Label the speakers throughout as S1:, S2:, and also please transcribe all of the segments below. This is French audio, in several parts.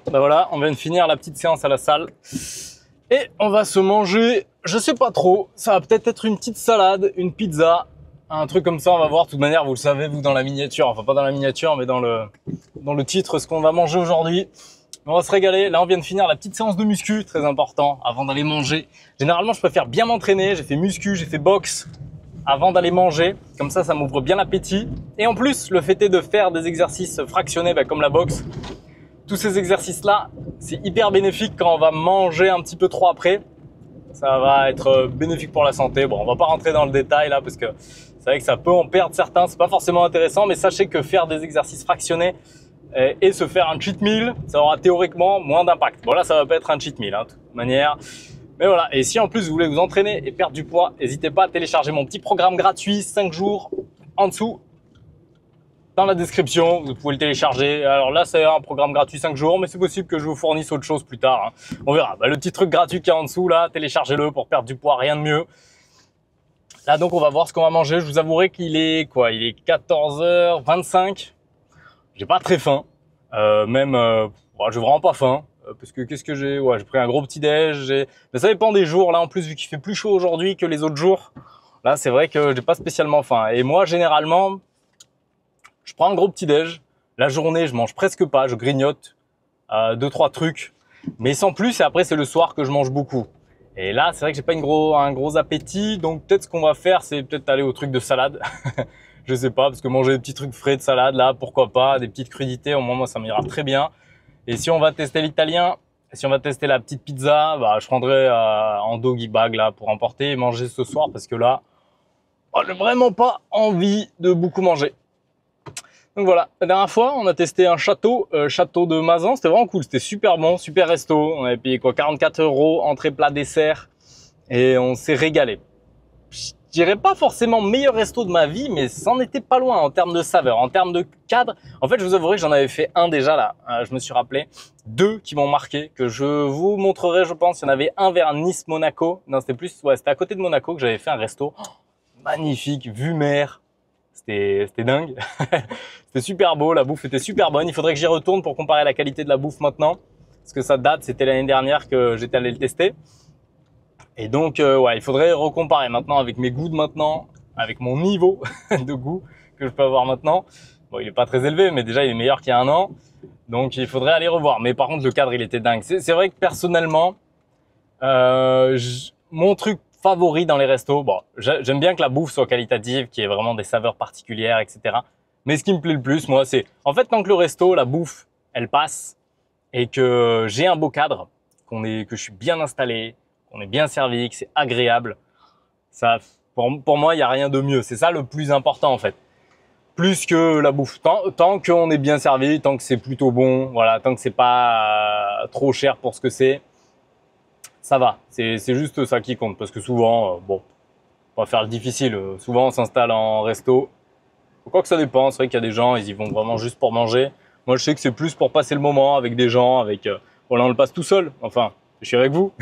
S1: Ben voilà, on vient de finir la petite séance à la salle. Et on va se manger, je sais pas trop, ça va peut-être être une petite salade, une pizza, un truc comme ça, on va voir. De toute manière, vous le savez, vous, dans la miniature, enfin pas dans la miniature, mais dans le titre, ce qu'on va manger aujourd'hui. On va se régaler. Là, on vient de finir la petite séance de muscu, très important, avant d'aller manger. Généralement, je préfère bien m'entraîner. J'ai fait muscu, j'ai fait boxe avant d'aller manger. Comme ça m'ouvre bien l'appétit. Et en plus, le fait est de faire des exercices fractionnés, comme la boxe. Tous ces exercices-là, c'est hyper bénéfique quand on va manger un petit peu trop après. Ça va être bénéfique pour la santé. Bon, on va pas rentrer dans le détail là parce que c'est vrai que ça peut en perdre certains. C'est pas forcément intéressant, mais sachez que faire des exercices fractionnés et se faire un cheat meal, ça aura théoriquement moins d'impact. Bon là, ça va pas être un cheat meal, de toute manière. Mais voilà, et si en plus vous voulez vous entraîner et perdre du poids, n'hésitez pas à télécharger mon petit programme gratuit 5 jours en dessous. Dans la description, vous pouvez le télécharger. Alors là, c'est un programme gratuit 5 jours, mais c'est possible que je vous fournisse autre chose plus tard. On verra. Le petit truc gratuit qui est en dessous, là, téléchargez-le pour perdre du poids, rien de mieux. Là, donc, on va voir ce qu'on va manger. Je vous avouerai qu'il est quoi? Il est 14h25. J'ai pas très faim. J'ai vraiment pas faim. Parce que qu'est-ce que j'ai? Ouais, j'ai pris un gros petit-déj. Mais ça dépend des jours. Là, en plus, vu qu'il fait plus chaud aujourd'hui que les autres jours, là, c'est vrai que j'ai pas spécialement faim. Et moi, généralement, je prends un gros petit-déj. La journée, je mange presque pas. Je grignote 2-3 trucs, mais sans plus. Et après, c'est le soir que je mange beaucoup. Et là, c'est vrai que j'ai pas un gros appétit. Donc, peut-être ce qu'on va faire, c'est peut-être aller au truc de salade. Je sais pas, parce que manger des petits trucs frais de salade, là, pourquoi pas. Des petites crudités, au moins, moi, ça m'ira très bien. Et si on va tester l'italien, si on va tester la petite pizza, je prendrai en doggy bag, là, pour emporter et manger ce soir. Parce que là, j'ai vraiment pas envie de beaucoup manger. Donc voilà, la dernière fois, on a testé un château de Mazan, c'était vraiment cool, c'était super bon, super resto. On avait payé quoi, 44 €, entrée, plat, dessert, et on s'est régalé. Je dirais pas forcément meilleur resto de ma vie, mais c'en était pas loin en termes de saveur, en termes de cadre. En fait, je vous avouerai que j'en avais fait un déjà là, je me suis rappelé, 2 qui m'ont marqué, que je vous montrerai, je pense. Il y en avait un vers Nice-Monaco, non c'était à côté de Monaco que j'avais fait un resto, magnifique, vue mer. C'était dingue. C'était super beau, la bouffe était super bonne. Il faudrait que j'y retourne pour comparer la qualité de la bouffe maintenant. Parce que ça date, c'était l'année dernière que j'étais allé le tester. Et donc, il faudrait recomparer maintenant avec mes goûts de maintenant, avec mon niveau de goût que je peux avoir maintenant. Bon, il est pas très élevé, mais déjà, il est meilleur qu'il y a un an. Donc, il faudrait aller revoir. Mais par contre, le cadre, il était dingue. C'est vrai que personnellement, mon truc favori dans les restos, j'aime bien que la bouffe soit qualitative, qu'il y ait vraiment des saveurs particulières, etc. Mais ce qui me plaît le plus, moi, c'est en fait tant que le resto, la bouffe, elle passe et que j'ai un beau cadre, que je suis bien installé, qu'on est bien servi, que c'est agréable. Ça, pour moi, il y a rien de mieux. C'est ça le plus important en fait. Plus que la bouffe. Tant qu'on est bien servi, tant que c'est plutôt bon, voilà, tant que c'est pas trop cher pour ce que c'est. Ça va, c'est juste ça qui compte, parce que souvent, on va faire le difficile, souvent on s'installe en resto, quoi que ça dépend, c'est vrai qu'il y a des gens, ils y vont vraiment juste pour manger. Moi je sais que c'est plus pour passer le moment avec des gens, là on le passe tout seul, enfin, je suis avec vous,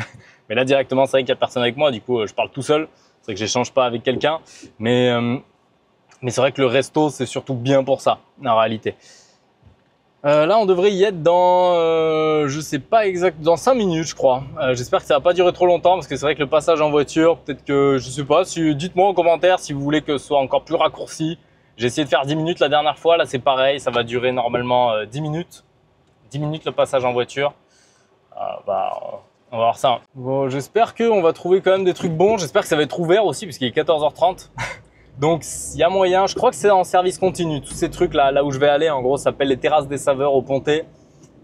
S1: mais là directement c'est vrai qu'il y a personne avec moi, du coup je parle tout seul, c'est vrai que j'échange pas avec quelqu'un, mais c'est vrai que le resto c'est surtout bien pour ça, en réalité. Là, on devrait y être dans, je sais pas exact, dans 5 minutes, je crois. J'espère que ça va pas durer trop longtemps parce que c'est vrai que le passage en voiture, peut-être que, je sais pas, dites-moi en commentaire si vous voulez que ce soit encore plus raccourci. J'ai essayé de faire 10 minutes la dernière fois, là c'est pareil, ça va durer normalement 10 minutes. 10 minutes le passage en voiture. On va voir ça. Bon, j'espère qu'on va trouver quand même des trucs bons. J'espère que ça va être ouvert aussi parce qu'il est 14h30. Donc, il y a moyen, je crois que c'est en service continu. Tous ces trucs là où je vais aller, en gros, ça s'appelle les terrasses des saveurs au Pontet.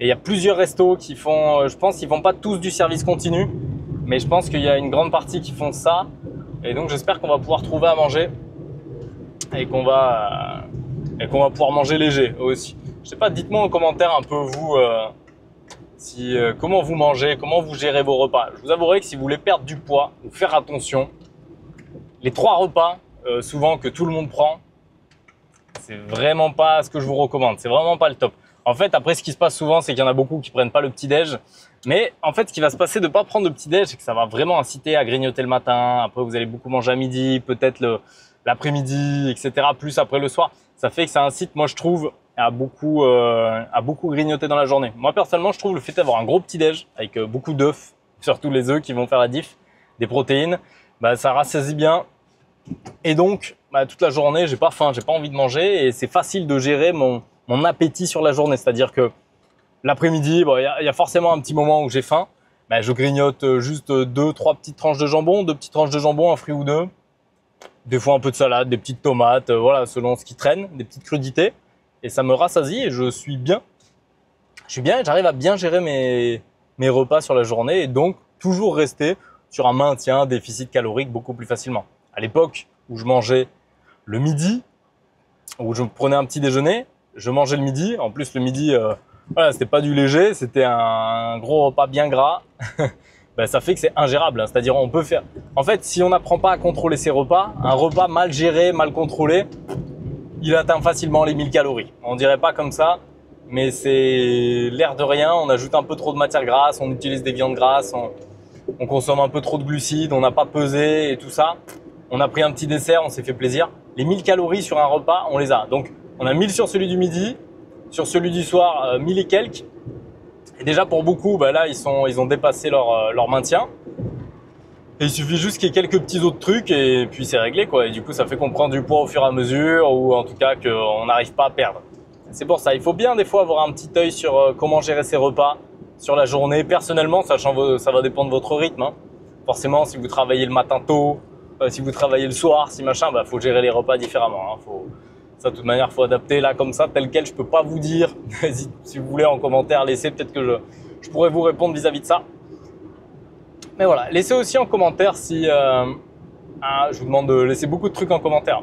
S1: Et il y a plusieurs restos qui font, je pense qu'ils font pas tous du service continu, mais je pense qu'il y a une grande partie qui font ça. Et donc, j'espère qu'on va pouvoir trouver à manger et qu'on va pouvoir manger léger aussi. Je sais pas, dites-moi en commentaire un peu vous, comment vous mangez, comment vous gérez vos repas. Je vous avouerai que si vous voulez perdre du poids, ou faire attention, les 3 repas, souvent que tout le monde prend, c'est vraiment pas ce que je vous recommande. C'est vraiment pas le top. En fait, après, ce qui se passe souvent, c'est qu'il y en a beaucoup qui prennent pas le petit-déj. Mais en fait, ce qui va se passer de pas prendre le petit-déj, c'est que ça va vraiment inciter à grignoter le matin. Après, vous allez beaucoup manger à midi, peut-être l'après-midi, etc. Plus après le soir. Ça fait que ça incite, moi, je trouve, à beaucoup grignoter dans la journée. Moi personnellement, je trouve le fait d'avoir un gros petit-déj avec beaucoup d'œufs, surtout les œufs qui vont faire la diff, des protéines, bah, ça rassasie bien. Et donc, bah, toute la journée, j'ai pas faim, j'ai pas envie de manger et c'est facile de gérer mon appétit sur la journée. C'est-à-dire que l'après-midi, bon, y a forcément un petit moment où j'ai faim. Bah, je grignote juste 2-3 petites tranches de jambon, 2 petites tranches de jambon, un fruit ou deux. Des fois un peu de salade, des petites tomates, voilà, selon ce qui traîne, des petites crudités. Et ça me rassasie et je suis bien. Je suis bien et j'arrive à bien gérer mes repas sur la journée et donc toujours rester sur un maintien, un déficit calorique beaucoup plus facilement. À l'époque où je mangeais le midi, où je prenais un petit déjeuner, je mangeais le midi. En plus, le midi, voilà, c'était pas du léger, c'était un gros repas bien gras. Ben, ça fait que c'est ingérable. Hein. C'est-à-dire, on peut faire. En fait, si on n'apprend pas à contrôler ses repas, un repas mal géré, mal contrôlé, il atteint facilement les 1000 calories. On dirait pas comme ça, mais c'est l'air de rien. On ajoute un peu trop de matière grasse, on utilise des viandes grasses, on consomme un peu trop de glucides, on n'a pas pesé et tout ça. On a pris un petit dessert, on s'est fait plaisir. Les 1000 calories sur un repas, on les a. Donc, on a 1000 sur celui du midi, sur celui du soir, 1000 et quelques. Et déjà, pour beaucoup, bah là, ils ont dépassé leur maintien. Et il suffit juste qu'il y ait quelques petits autres trucs et puis c'est réglé, quoi. Et du coup, ça fait qu'on prend du poids au fur et à mesure ou en tout cas qu'on n'arrive pas à perdre. C'est pour ça, il faut bien des fois avoir un petit œil sur comment gérer ses repas sur la journée. Personnellement, ça va dépendre de votre rythme. Hein. Forcément, si vous travaillez le matin tôt, si vous travaillez le soir, si machin, bah faut gérer les repas différemment. Hein. Ça, de toute manière, faut adapter là comme ça, tel quel. Je peux pas vous dire. Si vous voulez en commentaire, laissez peut-être que je pourrais vous répondre vis-à-vis de ça. Mais voilà, laissez aussi en commentaire si... je vous demande de laisser beaucoup de trucs en commentaire.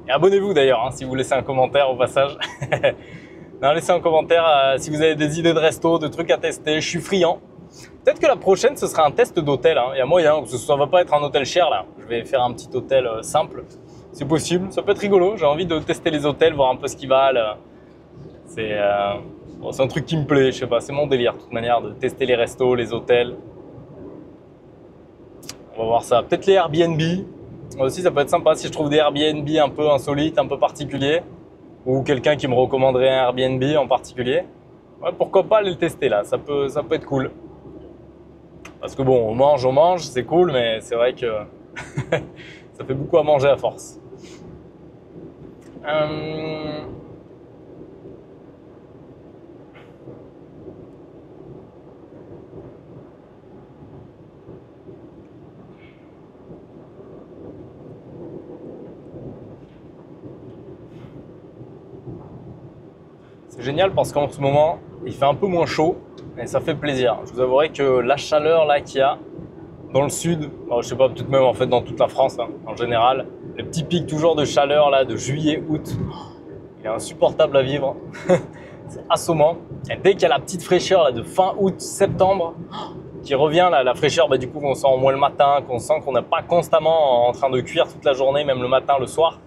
S1: Et abonnez-vous d'ailleurs, hein, si vous laissez un commentaire au passage. Non, laissez en commentaire si vous avez des idées de resto, de trucs à tester. Je suis friand. Peut-être que la prochaine, ce sera un test d'hôtel. Hein. Il y a moyen, ça va pas être un hôtel cher là. Je vais faire un petit hôtel simple. C'est possible, ça peut être rigolo. J'ai envie de tester les hôtels, voir un peu ce qu'ils valent. C'est un truc qui me plaît, je sais pas, c'est mon délire de toute manière de tester les restos, les hôtels. On va voir ça. Peut-être les Airbnb. Aussi, ça peut être sympa si je trouve des Airbnb un peu insolites, un peu particuliers. Ou quelqu'un qui me recommanderait un Airbnb en particulier. Ouais, pourquoi pas aller le tester là, ça peut être cool. Parce que bon, on mange, c'est cool, mais c'est vrai que ça fait beaucoup à manger à force. C'est génial parce qu'en ce moment, il fait un peu moins chaud et ça fait plaisir. Je vous avouerai que la chaleur là qu'il y a dans le sud, je sais pas, peut-être même en fait dans toute la France hein, en général, le petit pic toujours de chaleur là de juillet, août, il est insupportable à vivre. C'est assommant. Et dès qu'il y a la petite fraîcheur là de fin août, septembre, qui revient là, la fraîcheur, bah, du coup qu'on sent au moins le matin, qu'on sent qu'on n'est pas constamment en train de cuire toute la journée, même le matin, le soir.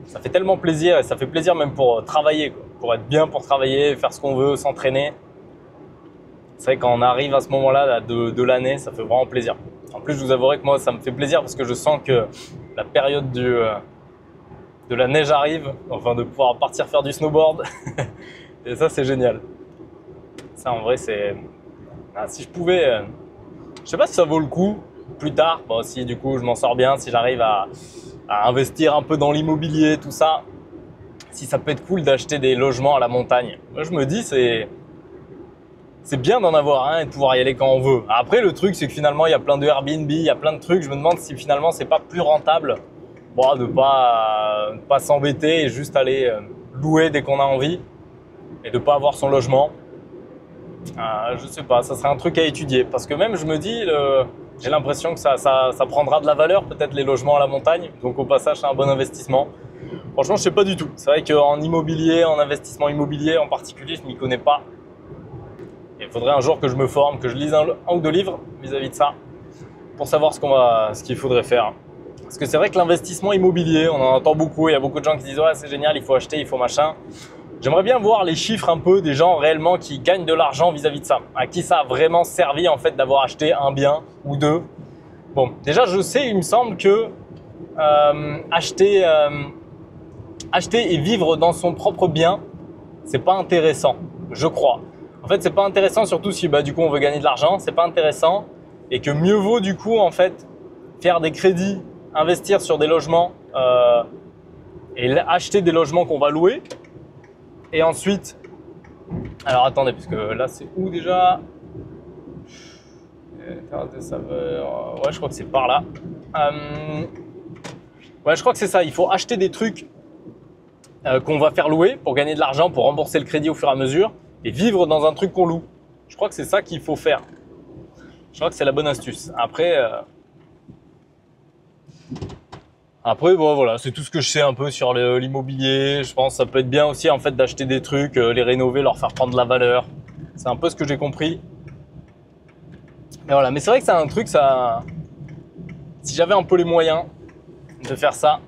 S1: Ça fait tellement plaisir et ça fait plaisir même pour travailler, quoi. Pour être bien pour travailler, faire ce qu'on veut, s'entraîner. C'est vrai quand on arrive à ce moment-là là, de l'année, ça fait vraiment plaisir. En plus, je vous avouerai que moi, ça me fait plaisir parce que je sens que la période de la neige arrive, enfin de pouvoir partir faire du snowboard. Et ça, c'est génial. Ça, en vrai, c'est... Ah, si je pouvais... Je sais pas si ça vaut le coup plus tard, bon, si du coup je m'en sors bien, si j'arrive à investir un peu dans l'immobilier, tout ça, si ça peut être cool d'acheter des logements à la montagne. Moi, je me dis, c'est bien d'en avoir un et de pouvoir y aller quand on veut. Après, le truc, c'est que finalement, il y a plein de Airbnb, il y a plein de trucs. Je me demande si finalement, c'est pas plus rentable de pas s'embêter et juste aller louer dès qu'on a envie et de pas avoir son logement. Je sais pas, ça serait un truc à étudier. Parce que même, je me dis, j'ai l'impression que ça prendra de la valeur, peut-être les logements à la montagne. Donc au passage, c'est un bon investissement. Franchement, je sais pas du tout. C'est vrai qu'en immobilier, en investissement immobilier en particulier, je m'y connais pas. Il faudrait un jour que je me forme, que je lise un ou deux livres vis-à-vis de ça pour savoir ce qu'il faudrait faire. Parce que c'est vrai que l'investissement immobilier, on en entend beaucoup. Il y a beaucoup de gens qui disent « Ouais, c'est génial, il faut acheter, il faut machin ». J'aimerais bien voir les chiffres un peu des gens réellement qui gagnent de l'argent vis-à-vis de ça. À qui ça a vraiment servi en fait d'avoir acheté un bien ou deux. Bon, déjà, je sais, il me semble que acheter et vivre dans son propre bien, c'est pas intéressant, je crois. En fait, c'est pas intéressant, surtout si du coup on veut gagner de l'argent, c'est pas intéressant et que mieux vaut du coup en fait faire des crédits, investir sur des logements et acheter des logements qu'on va louer et ensuite. Alors attendez, parce que là c'est où déjà? Ouais, je crois que c'est par là. Ouais, je crois que c'est ça. Il faut acheter des trucs qu'on va faire louer pour gagner de l'argent, pour rembourser le crédit au fur et à mesure et vivre dans un truc qu'on loue. Je crois que c'est ça qu'il faut faire. Je crois que c'est la bonne astuce. Après, bon, voilà, c'est tout ce que je sais un peu sur l'immobilier. Je pense que ça peut être bien aussi en fait d'acheter des trucs, les rénover, leur faire prendre de la valeur. C'est un peu ce que j'ai compris. Mais voilà, mais c'est vrai que c'est un truc, ça. Si j'avais un peu les moyens de faire ça,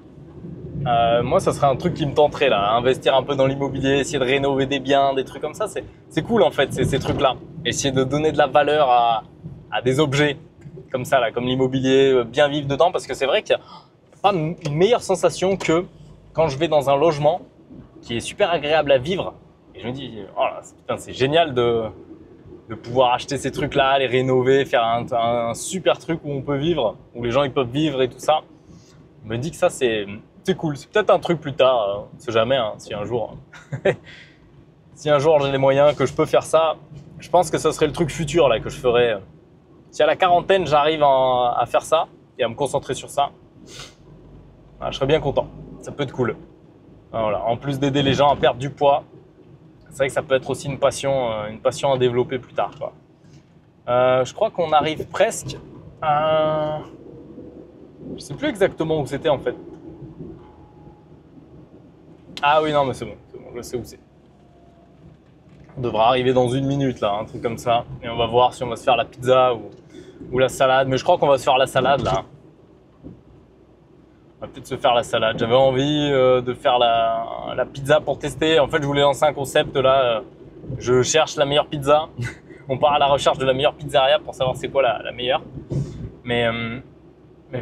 S1: moi, ça serait un truc qui me tenterait là, investir un peu dans l'immobilier, essayer de rénover des biens, des trucs comme ça. C'est cool en fait, ces trucs-là. Essayer de donner de la valeur à des objets comme ça, là, comme l'immobilier, bien vivre dedans, parce que c'est vrai qu'il n'y a pas une meilleure sensation que quand je vais dans un logement qui est super agréable à vivre et je me dis, oh là, putain, c'est génial de pouvoir acheter ces trucs-là, les rénover, faire un super truc où on peut vivre, où les gens ils peuvent vivre et tout ça. Je me dis que ça c'est cool. C'est peut-être un truc plus tard, on ne sait jamais, hein, si un jour j'ai les moyens que je peux faire ça, je pense que ça serait le truc futur là que je ferais. Si à la quarantaine j'arrive à faire ça et à me concentrer sur ça, je serais bien content. Ça peut être cool. Voilà. En plus d'aider les gens à perdre du poids, c'est vrai que ça peut être aussi une passion à développer plus tard, quoi. Je crois qu'on arrive presque à... Je sais plus exactement où c'était en fait. Ah oui, non, mais c'est bon, je sais où c'est. On devra arriver dans 1 minute là, un truc comme ça. Et on va voir si on va se faire la pizza ou la salade. Mais je crois qu'on va se faire la salade là. On va peut-être se faire la salade. J'avais envie de faire la pizza pour tester. En fait, je voulais lancer un concept là. Je cherche la meilleure pizza. On part à la recherche de la meilleure pizzeria pour savoir c'est quoi la meilleure. Mais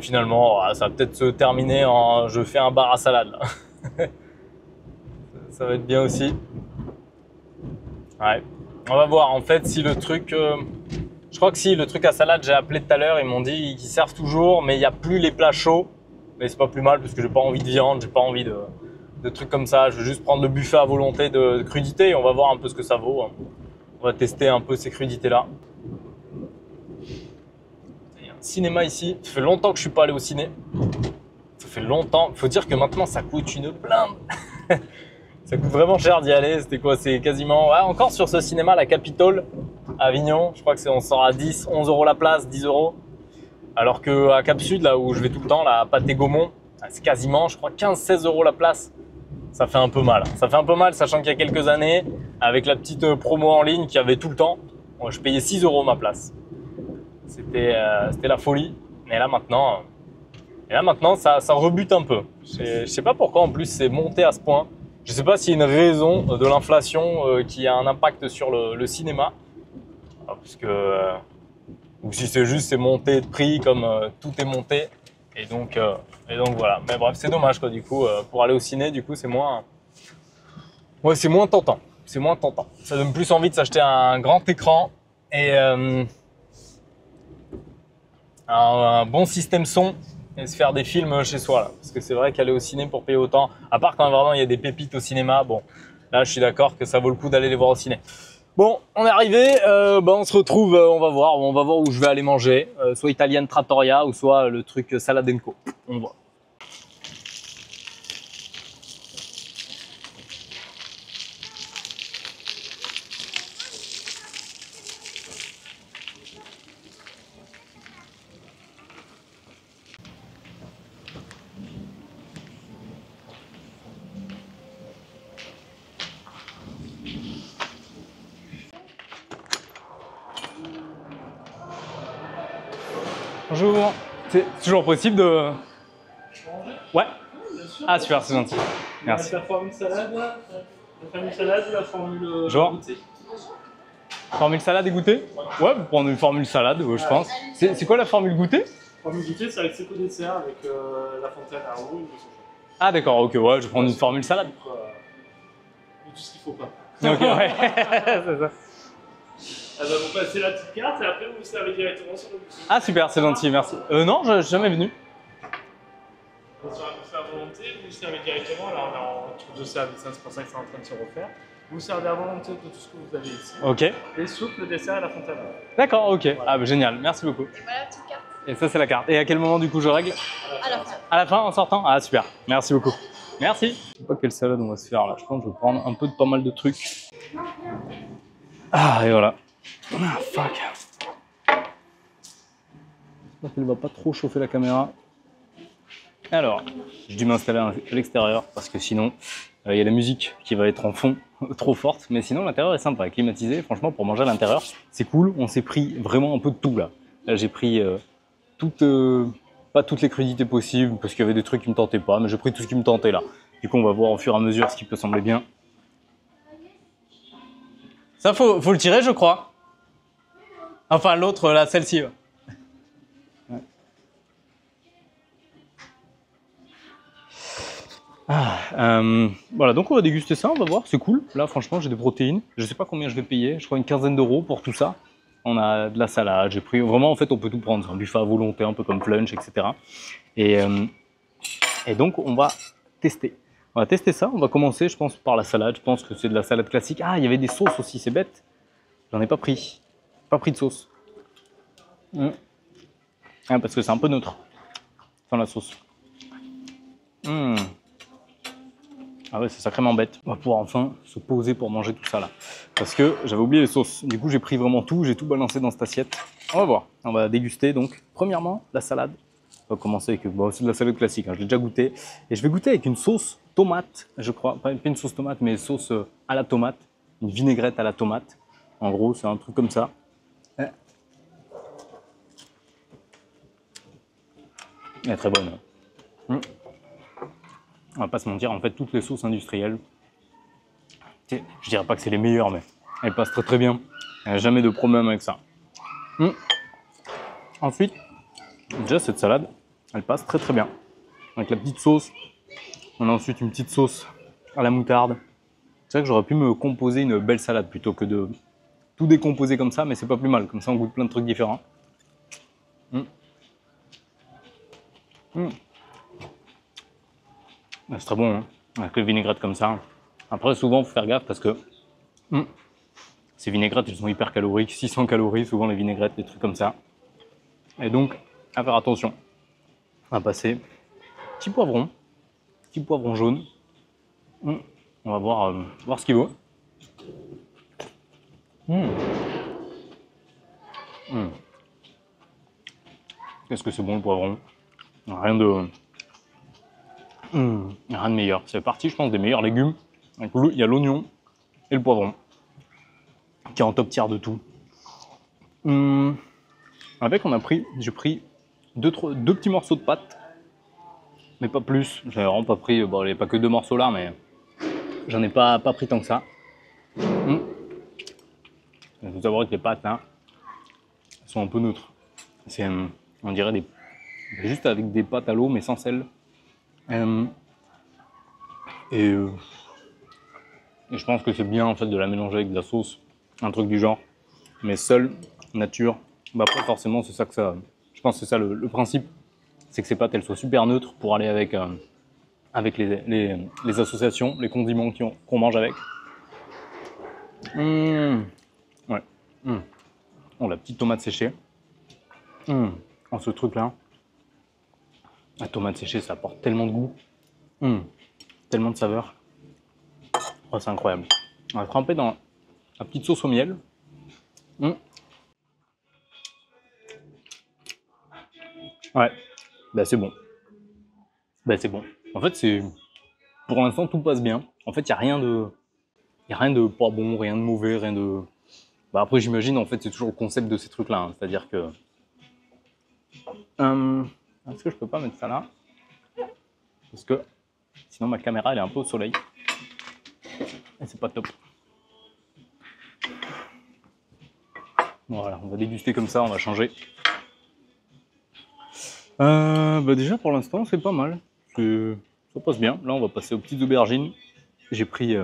S1: finalement, ça va peut-être se terminer en je fais un bar à salade là. Ça va être bien aussi. Ouais. On va voir en fait si le truc... je crois que si le truc à salade, j'ai appelé tout à l'heure, ils m'ont dit qu'ils servent toujours, mais il n'y a plus les plats chauds. Mais c'est pas plus mal parce que j'ai pas envie de viande, j'ai pas envie de trucs comme ça. Je veux juste prendre le buffet à volonté de crudité et on va voir un peu ce que ça vaut. On va tester un peu ces crudités là. Il y a un cinéma ici. Ça fait longtemps que je suis pas allé au ciné. Ça fait longtemps. Il faut dire que maintenant ça coûte une blinde. Ça coûte vraiment cher d'y aller. C'était quoi? C'est quasiment... Ouais, encore sur ce cinéma, la Capitole, à Avignon. Je crois que on sort à 10, 11 euros la place, 10 euros. Alors qu'à Cap Sud, là où je vais tout le temps, là, à Pathé-Gaumont, c'est quasiment, je crois, 15-16 euros la place. Ça fait un peu mal. Ça fait un peu mal, sachant qu'il y a quelques années, avec la petite promo en ligne qu'il y avait tout le temps, je payais 6 euros ma place. C'était la folie. Et là maintenant, ça rebute un peu. Je sais pas pourquoi, en plus, c'est monté à ce point. Je sais pas s'il y a une raison de l'inflation qui a un impact sur le cinéma. Parce que... ou si c'est juste c'est monté de prix comme tout est monté et donc voilà. Mais bref, c'est dommage quoi, du coup pour aller au ciné, du coup c'est moins tentant. C'est moins tentant. Ça donne plus envie de s'acheter un grand écran et un bon système son et se faire des films chez soi là. Parce que c'est vrai qu'aller au ciné pour payer autant, à part quand vraiment il y a des pépites au cinéma, bon là je suis d'accord que ça vaut le coup d'aller les voir au ciné. Bon, on est arrivé, on se retrouve, on va voir où je vais aller manger, soit Italian Trattoria ou soit le truc Salad & Co. On voit. Bonjour, c'est toujours possible de... Ouais. Ah super, c'est gentil. Merci.
S2: La formule salade ou la formule goûter?
S1: Formule salade et goûter? Ouais, vous prenez une formule salade, je pense. C'est quoi la formule goûter?
S2: Formule goûter, c'est avec ses co-dessert, avec la fontaine à eau et le sauce.
S1: Ah d'accord, ok, ouais, je vais prendre une formule salade.
S2: Tout ce qu'il faut pas.
S1: Ok, ouais, c'est ça.
S2: Ah bah, vous passez la petite carte et après vous servez directement sur le bouton.
S1: Ah super, c'est gentil, merci. Non, je suis jamais venu.
S2: Sur un buffet à volonté, vous servez directement. Là, on est en tour de service, hein, c'est pour ça que c'est en train de se refaire. Vous servez à volonté de tout ce que vous avez ici.
S1: Ok.
S2: Les soupes, le dessert et la fontaine.
S1: D'accord, ok. Ah bah, génial, merci beaucoup.
S3: Et voilà la petite carte.
S1: Et ça c'est la carte. Et à quel moment du coup je règle?
S3: À la fin.
S1: À la fin, en sortant? Ah super, merci beaucoup. Merci. Je sais pas quelle salade on va se faire là. Je pense que je vais prendre un peu de pas mal de trucs. Ah et voilà. Ah fuck. J'espère qu'elle va pas trop chauffer la caméra. Alors, j'ai dû m'installer à l'extérieur parce que sinon, il y a la musique qui va être en fond trop forte. Mais sinon, l'intérieur est sympa, climatisé. Franchement, pour manger à l'intérieur, c'est cool. On s'est pris vraiment un peu de tout là. Là, j'ai pris pas toutes les crudités possibles parce qu'il y avait des trucs qui me tentaient pas, mais j'ai pris tout ce qui me tentait là. Du coup, on va voir au fur et à mesure ce qui peut sembler bien. Ça, faut le tirer, je crois. Enfin, l'autre, là, celle-ci. Ouais. Voilà, donc on va déguster ça, on va voir, c'est cool. Là, franchement, j'ai des protéines. Je sais pas combien je vais payer, je crois une quinzaine d'euros pour tout ça. On a de la salade, j'ai pris vraiment, en fait, on peut tout prendre. C'est un buffet à volonté, un peu comme Flunch, etc. Et donc, on va tester. On va tester ça, on va commencer, je pense, par la salade. Je pense que c'est de la salade classique. Ah, il y avait des sauces aussi, c'est bête. J'en ai pas pris. Pas pris de sauce. Ah, parce que c'est un peu neutre, sans la sauce. Ah ouais, c'est sacrément bête. On va pouvoir enfin se poser pour manger tout ça là. Parce que j'avais oublié les sauces. Du coup, j'ai pris vraiment tout, j'ai tout balancé dans cette assiette. On va voir. On va déguster donc. Premièrement, la salade. On va commencer avec c'est de la salade classique, hein, je l'ai déjà goûté. Et je vais goûter avec une sauce tomate, je crois. Pas une sauce tomate, mais sauce à la tomate. Une vinaigrette à la tomate. En gros, c'est un truc comme ça. Elle est très bonne. On va pas se mentir, en fait, toutes les sauces industrielles, je dirais pas que c'est les meilleures, mais elles passent très très bien. Il n'y a jamais de problème avec ça. Ensuite, déjà cette salade, elle passe très très bien. Avec la petite sauce, on a ensuite une petite sauce à la moutarde. C'est vrai que j'aurais pu me composer une belle salade plutôt que de tout décomposer comme ça, mais c'est pas plus mal. Comme ça, on goûte plein de trucs différents. C'est très bon, hein, avec les vinaigrettes comme ça. Après, souvent, il faut faire gaffe parce que ces vinaigrettes, elles sont hyper caloriques, 600 calories, souvent les vinaigrettes, des trucs comme ça. Et donc, à faire attention. On va passer petit poivron jaune. On va voir ce qu'il vaut. Qu'est-ce que c'est bon le poivron? Rien de meilleur. C'est parti, je pense, des meilleurs légumes. Il y a l'oignon et le poivron, qui est en top tier de tout. Avec, j'ai pris deux petits morceaux de pâte, mais pas plus. J'ai vraiment pas pris, bon, il n'y a pas que 2 morceaux là, mais j'en ai pas pris tant que ça. Il faut savoir que les pâtes là, elles sont un peu neutres. C'est, on dirait juste avec des pâtes à l'eau, mais sans sel. Et je pense que c'est bien en fait de la mélanger avec de la sauce, un truc du genre, mais seule, nature. Bah après forcément c'est ça que ça, je pense que c'est ça le principe, c'est que ces pâtes elles soient super neutres pour aller avec les associations, les condiments qu'on mange avec. Ouais. Oh la petite tomate séchée. Oh ce truc là, la tomate séchée ça apporte tellement de goût, tellement de saveur. Oh, c'est incroyable. On va tremper dans la petite sauce au miel. Ouais, bah c'est bon. Bah c'est bon. En fait, pour l'instant tout passe bien. En fait, il y a rien de pas bon, rien de mauvais, rien de. Bah après, j'imagine en fait c'est toujours le concept de ces trucs-là. Hein. C'est-à-dire que. Est-ce que je peux pas mettre ça là? Parce que sinon ma caméra elle est un peu au soleil. Et c'est pas top. Voilà, on va déguster comme ça, on va changer. Bah déjà pour l'instant c'est pas mal. Ça passe bien. Là on va passer aux petites aubergines. J'ai pris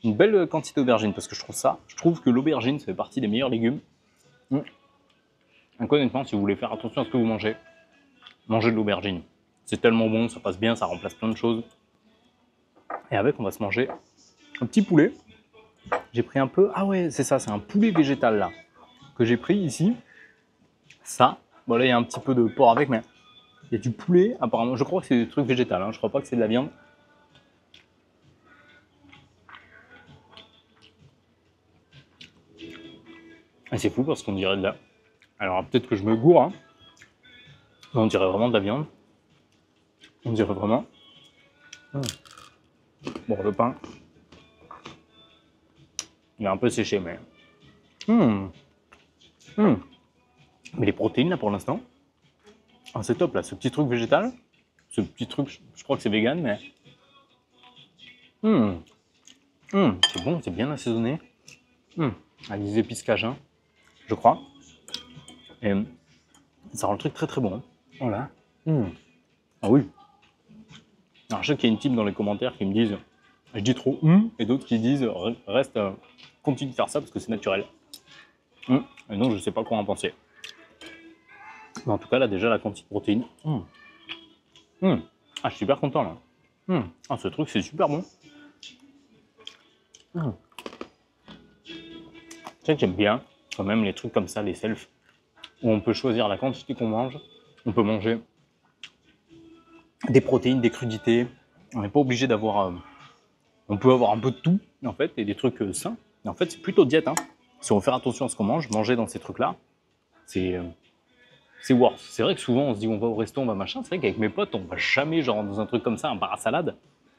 S1: une belle quantité d'aubergines parce que je trouve que l'aubergine, ça fait partie des meilleurs légumes. Donc honnêtement, si vous voulez faire attention à ce que vous mangez, mangez de l'aubergine. C'est tellement bon, ça passe bien, ça remplace plein de choses. Et avec, on va se manger un petit poulet. J'ai pris un peu... Ah ouais, c'est ça, c'est un poulet végétal là, que j'ai pris ici. Ça, bon là il y a un petit peu de porc avec, mais il y a du poulet, apparemment. Je crois que c'est des trucs végétaux, hein. Je crois pas que c'est de la viande. Et c'est fou parce qu'on dirait de la... Alors peut-être que je me gourre, hein. Mais on dirait vraiment de la viande. On dirait vraiment... Bon, le pain, il est un peu séché, mais... Mais les protéines, là, pour l'instant, ah, c'est top, là. Ce petit truc végétal, ce petit truc, je crois que c'est vegan, mais... C'est bon, c'est bien assaisonné. Avec des épices cajun, je crois. Et ça rend le truc très très bon. Voilà. Ah oui. Alors, je sais qu'il y a une team dans les commentaires qui me disent je dis trop et d'autres qui disent reste, continue de faire ça parce que c'est naturel. Et donc je sais pas quoi en penser. Mais en tout cas là déjà la quantité de protéines. Ah je suis super content là. Ah ce truc c'est super bon. Tu sais que j'aime bien quand même les trucs comme ça, les selfs, où on peut choisir la quantité qu'on mange. On peut manger des protéines, des crudités. On n'est pas obligé d'avoir... on peut avoir un peu de tout, en fait, et des trucs sains. Et en fait, c'est plutôt diète. Hein. Si on veut faire attention à ce qu'on mange, manger dans ces trucs-là, c'est worth. C'est vrai que souvent, on se dit on va au resto, on va machin. C'est vrai qu'avec mes potes, on va jamais genre dans un truc comme ça, un parasalade.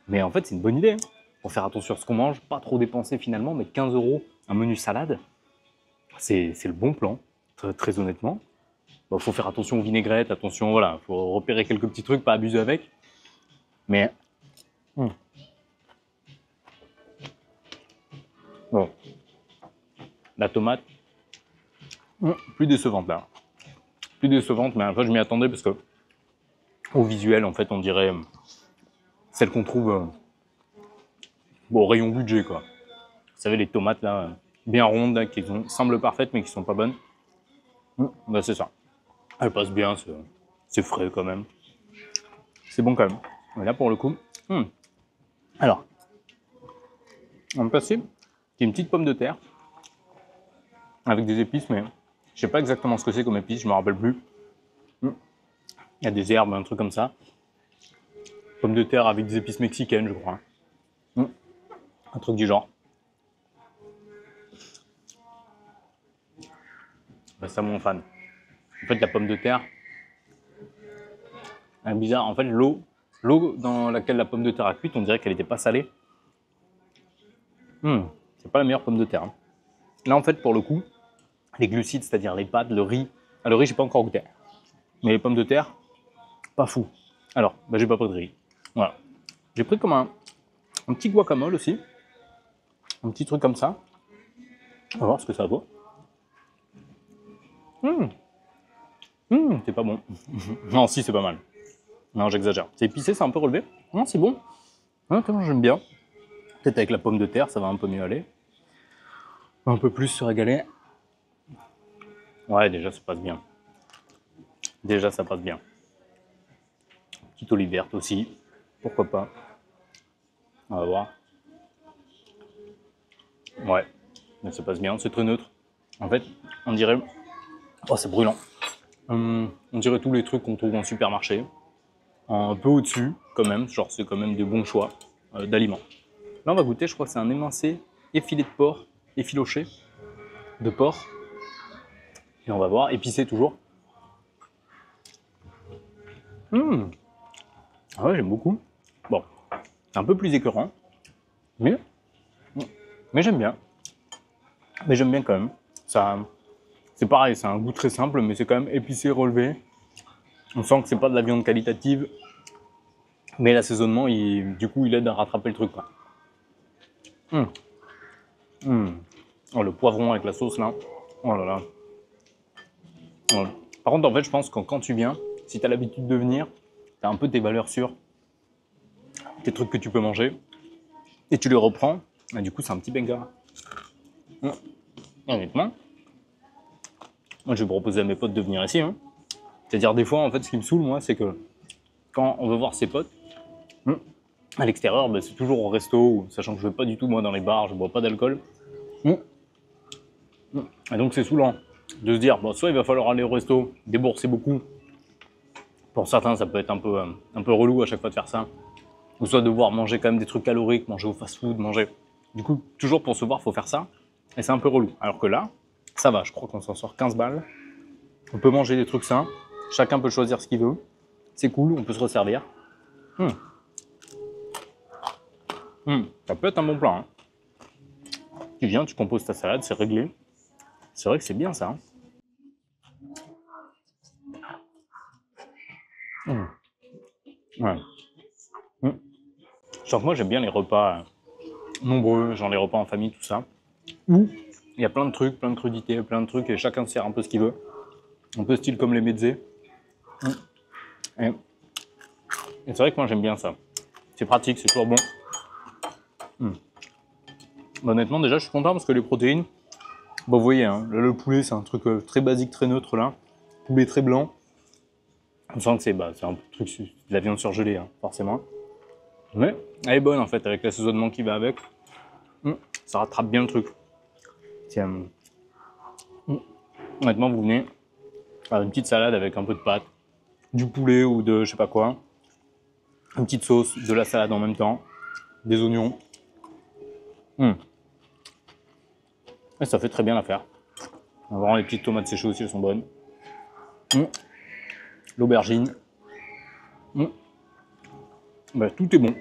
S1: Mais en fait, c'est une bonne idée. Hein. Pour faire attention à ce qu'on mange, pas trop dépenser finalement, mais 15 €, un menu salade, c'est le bon plan, très honnêtement. Bon, faut faire attention aux vinaigrettes, attention, voilà, faut repérer quelques petits trucs, pas abuser avec. Mais bon, la tomate, plus décevante là. Plus décevante, mais enfin je m'y attendais parce que au visuel, en fait, on dirait celle qu'on trouve au rayon budget, quoi. Vous savez, les tomates là, bien rondes, là, qui semblent parfaites mais qui sont pas bonnes. Bah, c'est ça. Elle passe bien, c'est frais quand même. C'est bon quand même. Mais là, pour le coup, alors, on va passer. Il y a une petite pomme de terre avec des épices, mais je sais pas exactement ce que c'est comme épices, je me rappelle plus. Il y a des herbes, un truc comme ça. Pomme de terre avec des épices mexicaines, je crois. Un truc du genre. Bah, ça, mon fan. En fait, la pomme de terre, elle est bizarre. En fait, l'eau dans laquelle la pomme de terre a cuit, on dirait qu'elle n'était pas salée. C'est pas la meilleure pomme de terre. Hein. Là, en fait, pour le coup, les glucides, c'est-à-dire les pâtes, le riz. Ah, le riz, j'ai pas encore goûté. Mais les pommes de terre, pas fou. Alors, bah, j'ai pas pris de riz. Voilà. J'ai pris comme un petit guacamole aussi. Un petit truc comme ça. On va voir ce que ça vaut. C'est pas bon. Non, si, c'est pas mal. Non, j'exagère. C'est épicé, c'est un peu relevé. Non, c'est bon. Ouais, comment j'aime bien. Peut-être avec la pomme de terre, ça va un peu mieux aller. Un peu plus se régaler. Ouais, déjà, ça passe bien. Déjà, ça passe bien. Petite olive verte aussi. Pourquoi pas. On va voir. Ouais, mais ça passe bien. C'est très neutre. En fait, on dirait... Oh, c'est brûlant. On dirait tous les trucs qu'on trouve en supermarché. Un peu au-dessus, quand même. Genre, c'est quand même des bons choix d'aliments. Là, on va goûter, je crois que c'est un émincé effilé de porc, effiloché de porc. Et on va voir, épicé toujours. Ah ouais, j'aime beaucoup. Bon, c'est un peu plus écœurant. Mais j'aime bien. Mais j'aime bien quand même. Ça, c'est pareil, c'est un goût très simple, mais c'est quand même épicé, relevé. On sent que c'est pas de la viande qualitative. Mais l'assaisonnement, du coup, il aide à rattraper le truc, quoi. Oh, le poivron avec la sauce, là. Oh là là. Oh. Par contre, en fait, je pense que quand tu viens, si tu as l'habitude de venir, tu as un peu tes valeurs sûres, tes trucs que tu peux manger, et tu les reprends. Et du coup, c'est un petit banger. Honnêtement, moi, je vais proposer à mes potes de venir ici. Hein. C'est-à-dire, des fois, en fait, ce qui me saoule, moi, c'est que quand on veut voir ses potes, à l'extérieur, bah, c'est toujours au resto, sachant que je ne vais pas du tout, moi, dans les bars, je ne bois pas d'alcool. Et donc, c'est saoulant de se dire, bon, soit il va falloir aller au resto, débourser beaucoup. Pour certains, ça peut être un peu relou à chaque fois de faire ça. Ou soit devoir manger quand même des trucs caloriques, manger au fast-food, manger. Du coup, toujours pour se voir, il faut faire ça. Et c'est un peu relou. Alors que là, ça va, je crois qu'on s'en sort 15 balles. On peut manger des trucs sains. Chacun peut choisir ce qu'il veut. C'est cool, on peut se resservir. Ça peut être un bon plan. Hein. Tu viens, tu composes ta salade, c'est réglé. C'est vrai que c'est bien ça. Hein. Ouais. Je sens que moi j'aime bien les repas nombreux, genre les repas en famille, tout ça. Où il y a plein de trucs, plein de crudités, plein de trucs et chacun sert un peu ce qu'il veut. Un peu style comme les mezzés. Et c'est vrai que moi j'aime bien ça. C'est pratique, c'est toujours bon. Honnêtement, déjà je suis content parce que les protéines, bon, vous voyez, hein, le poulet c'est un truc très basique, très neutre là. Poulet très blanc. On sent que c'est un truc, de la viande surgelée, hein, forcément. Mais elle est bonne en fait, avec l'assaisonnement qui va avec. Ça rattrape bien le truc. Tiens. Honnêtement, vous venez faire une petite salade avec un peu de pâte, du poulet ou de je sais pas quoi, une petite sauce, de la salade en même temps, des oignons. Et ça fait très bien l'affaire. Vraiment, les petites tomates séchées aussi, elles sont bonnes. L'aubergine. Bah, tout est bon.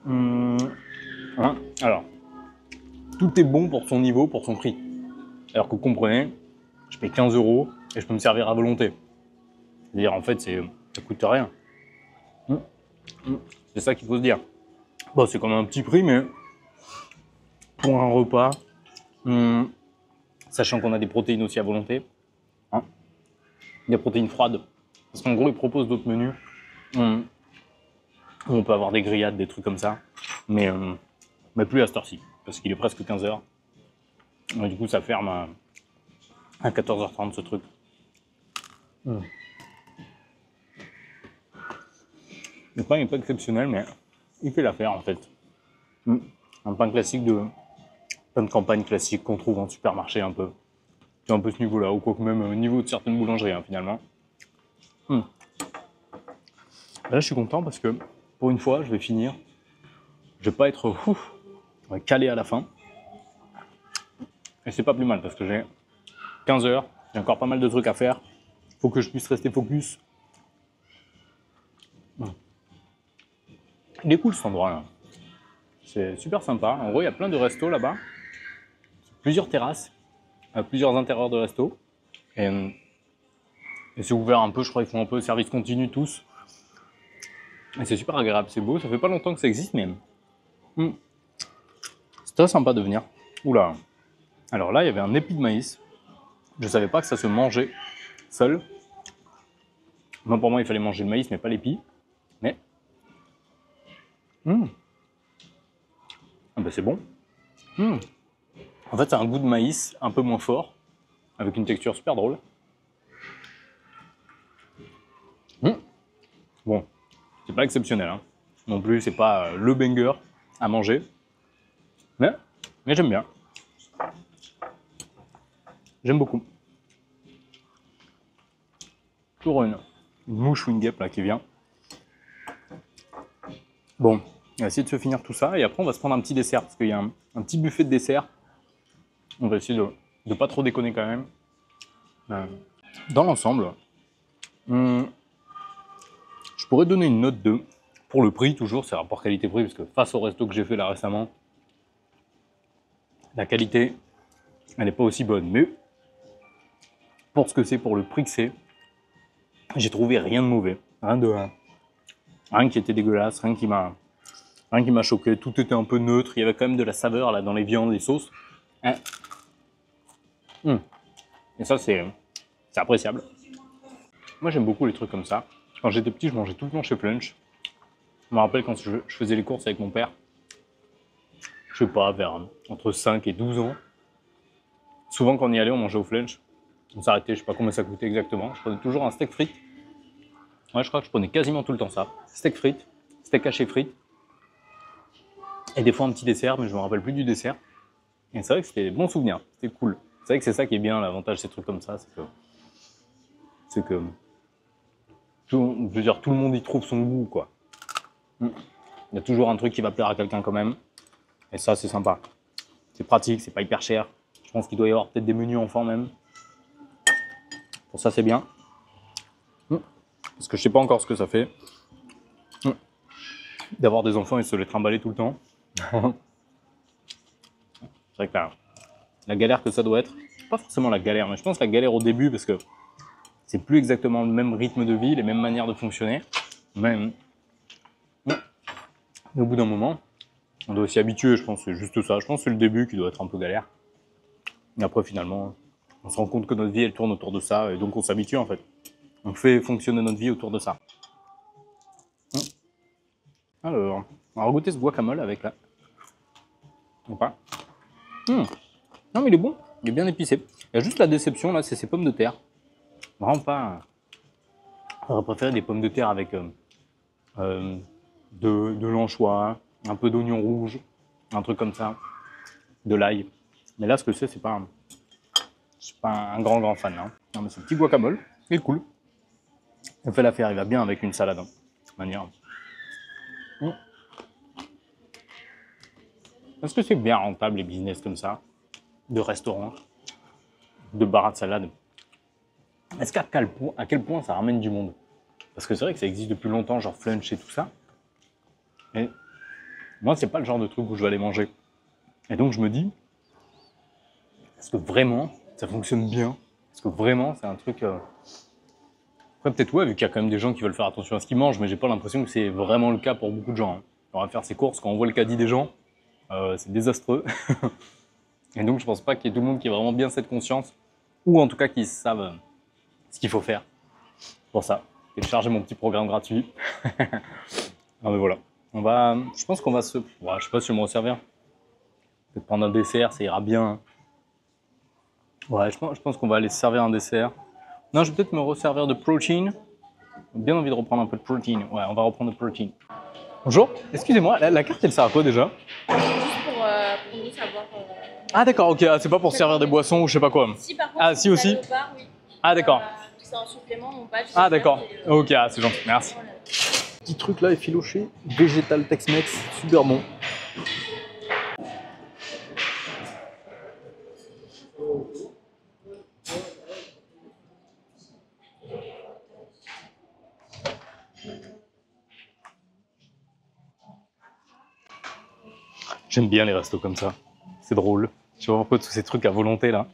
S1: Hein, alors, tout est bon pour son niveau, pour son prix. Alors que vous comprenez, je paye 15 € et je peux me servir à volonté. C'est-à-dire, en fait, ça coûte rien. C'est ça qu'il faut se dire. Bon, c'est quand même un petit prix, mais pour un repas, sachant qu'on a des protéines aussi à volonté, hein, des protéines froides, parce qu'en gros, ils proposent d'autres menus. On peut avoir des grillades, des trucs comme ça, mais plus à cette heure-ci, parce qu'il est presque 15 h. Et du coup, ça ferme à 14 h 30 ce truc. Le pain n'est pas exceptionnel, mais il fait l'affaire en fait. Un pain classique pain de campagne classique qu'on trouve en supermarché un peu. C'est un peu ce niveau-là, ou quoi que même au niveau de certaines boulangeries hein, finalement. Là, je suis content parce que pour une fois, je vais finir. Je vais pas être calé à la fin. Et c'est pas plus mal parce que j'ai 15 h, j'ai encore pas mal de trucs à faire. Faut que je puisse rester focus. Il est cool cet endroit là. C'est super sympa. En gros, il y a plein de restos là-bas. Plusieurs terrasses, plusieurs intérieurs de restos. Et c'est ouvert un peu, je crois qu'ils font un peu service continu tous. Et c'est super agréable, c'est beau. Ça fait pas longtemps que ça existe, mais c'est très sympa de venir. Oula. Alors là, il y avait un épi de maïs. Je savais pas que ça se mangeait seul. Moi, pour moi, il fallait manger le maïs, mais pas l'épi. Mais ah ben c'est bon. En fait, c'est un goût de maïs un peu moins fort, avec une texture super drôle. Bon, c'est pas exceptionnel, hein. Non plus, c'est pas le banger à manger. Mais j'aime bien. J'aime beaucoup. Toujours une mouche ou une guêpe là qui vient. Bon, on va essayer de se finir tout ça et après on va se prendre un petit dessert parce qu'il y a un petit buffet de dessert. On va essayer de pas trop déconner quand même. Dans l'ensemble, je pourrais donner une note 2. Pour le prix, toujours, c'est rapport qualité-prix, parce que face au resto que j'ai fait là récemment, la qualité, elle n'est pas aussi bonne. Mais pour ce que c'est, pour le prix que c'est, j'ai trouvé rien de mauvais. Rien qui était dégueulasse, rien qui m'a choqué. Tout était un peu neutre. Il y avait quand même de la saveur là dans les viandes, les sauces. Et ça, c'est appréciable. Moi, j'aime beaucoup les trucs comme ça. Quand j'étais petit, je mangeais tout le temps chez Flunch. Je me rappelle quand je faisais les courses avec mon père. je sais pas, vers entre 5 et 12 ans. Souvent, quand on y allait, on mangeait au Flunch. On s'arrêtait, je sais pas combien ça coûtait exactement. Je prenais toujours un steak frites. Ouais, je crois que je prenais quasiment tout le temps ça. Steak frites, steak haché frites. Et des fois un petit dessert, mais je me rappelle plus du dessert. Et c'est vrai que c'était des bons souvenirs, c'était cool. C'est vrai que c'est ça qui est bien, l'avantage de ces trucs comme ça, c'est que je veux dire, tout le monde y trouve son goût, quoi. Il y a toujours un truc qui va plaire à quelqu'un quand même. Et ça, c'est sympa. C'est pratique, c'est pas hyper cher. Je pense qu'il doit y avoir peut-être des menus enfants même. Pour ça, c'est bien. Parce que je sais pas encore ce que ça fait. D'avoir des enfants et se les trimballer tout le temps. C'est vrai que la galère que ça doit être, pas forcément la galère, mais je pense la galère au début parce que c'est plus exactement le même rythme de vie, les mêmes manières de fonctionner. Mais au bout d'un moment, on doit s'y habituer, je pense, c'est juste ça. Je pense que c'est le début qui doit être un peu galère. Et après, finalement, on se rend compte que notre vie, elle tourne autour de ça, et donc on s'habitue en fait. On fait fonctionner notre vie autour de ça. Alors, on va goûter ce guacamole avec là. Ou pas. Non, mais il est bon, il est bien épicé. Il y a juste la déception là, c'est ces pommes de terre. Vraiment pas. J'aurais préféré des pommes de terre avec de l'anchois, un peu d'oignon rouge, un truc comme ça, de l'ail. Mais là, ce que c'est pas, je suis pas un grand fan. Hein. Non, mais ce petit guacamole, il est cool. Il fait l'affaire, il va bien avec une salade, hein, de toute manière. Est-ce que c'est bien rentable les business comme ça, de restaurants, de bars de salade? Est-ce qu'à quel point ça ramène du monde? Parce que c'est vrai que ça existe depuis longtemps, genre Flunch et tout ça. Et moi, c'est pas le genre de truc où je vais aller manger. Et donc je me dis, est-ce que vraiment ça fonctionne bien? Est-ce que vraiment c'est un truc... Après peut-être ouais, vu qu'il y a quand même des gens qui veulent faire attention à ce qu'ils mangent, mais j'ai pas l'impression que c'est vraiment le cas pour beaucoup de gens. Hein. On va faire ses courses, quand on voit le caddie des gens, c'est désastreux. Et donc je pense pas qu'il y ait tout le monde qui ait vraiment bien cette conscience, ou en tout cas qui savent ce qu'il faut faire pour ça. Télécharger mon petit programme gratuit. Non mais voilà. Je pense qu'on va se... Ouais, je sais pas si je vais me resservir. Peut-être prendre un dessert, ça ira bien. Ouais, je pense qu'on va aller se servir un dessert. Non, je vais peut-être me resservir de protein. J'ai bien envie de reprendre un peu de protein. Ouais, on va reprendre de protein. Bonjour, excusez-moi, la carte elle sert à quoi déjà?
S3: Juste pour nous savoir.
S1: Ah d'accord, ok, c'est pas pour servir des boissons ou je sais pas quoi.
S3: Si par contre,
S1: Ah si aussi.
S3: au bar, oui.
S1: Ah d'accord.
S3: C'est un supplément, mon badge.
S1: Ah d'accord,
S3: Et,
S1: ok, c'est gentil, merci.
S3: voilà.
S1: Petit truc là effiloché, végétal Tex-Mex, super bon. J'aime bien les restos comme ça, c'est drôle. Tu vois pourquoi tous ces trucs à volonté là.